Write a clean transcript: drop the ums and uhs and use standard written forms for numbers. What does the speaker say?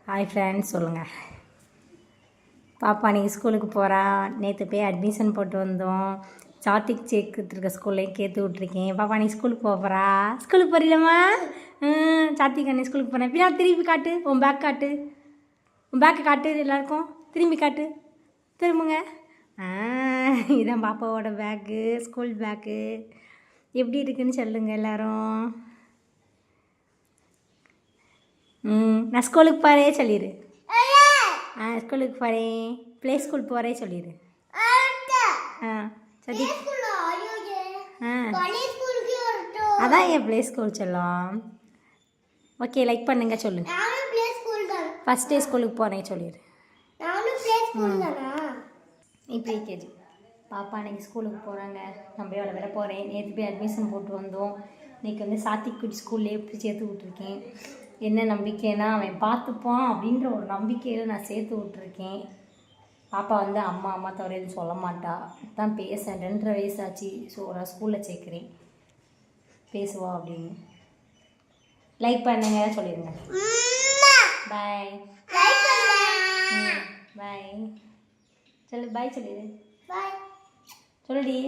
Hi friends, சொல்லுங்கள். பாப்பா நீங்கள் ஸ்கூலுக்கு போகிறா. நேற்று போய் அட்மிஷன் போட்டு வந்தோம். சாத்திக் சேர்த்துருக்க ஸ்கூல்லையும் கேத்து விட்ருக்கேன். பாப்பா நீ ஸ்கூலுக்கு போகிறா. ஸ்கூலுக்கு போகிறீங்களம்மா? சாத்திக் அண்ணே ஸ்கூலுக்கு போகிறேன். பின்னா திரும்பி காட்டு, உன் பேக் காட்டு, உன் பேக்கை காட்டு, எல்லாருக்கும் திரும்பி காட்டு, திரும்புங்க. இதான் பாப்பாவோட பேக்கு, ஸ்கூல் பேக்கு. எப்படி இருக்குன்னு சொல்லுங்கள் எல்லோரும். நான் ஸ்கூலுக்கு போகிறேன் சொல்லிடு. ஸ்கூலுக்கு போகிறேன், ப்ளே ஸ்கூல் போகிறேன் சொல்லிடு. சரி, அதான் என் ப்ளே ஸ்கூல் சொல்லலாம். ஓகே, லைக் பண்ணுங்க சொல்லுங்க. ஃபஸ்ட் டே ஸ்கூலுக்கு போகிறேன் சொல்லிடு. இப்போ கேஜி பாப்பா அன்றைக்கி ஸ்கூலுக்கு போகிறாங்க. நம்ம எவ்வளோ விட போகிறேன். நேற்று போய் அட்மிஷன் போட்டு வந்தோம். இன்றைக்கி வந்து சாத்திக்குடி ஸ்கூல்லே எப்படி சேர்த்து விட்ருக்கேன். என்ன நம்பிக்கைன்னா அவன் பார்த்துப்பான் அப்படின்ற ஒரு நம்பிக்கையில் நான் சேர்த்து விட்ருக்கேன். பாப்பா வந்து அம்மா அம்மா தவிர எதுவும் சொல்ல மாட்டா. தான் பேச 2.5 வயசு ஆச்சு. ஸோ நான் ஸ்கூலில் சேர்க்குறேன், பேசுவா அப்படின்னு. லைக் பண்ணுங்க சொல்லிடுங்க. பாய் பாய் சொல்லு. பாய் சொல்லிடு. சொல்லுடி.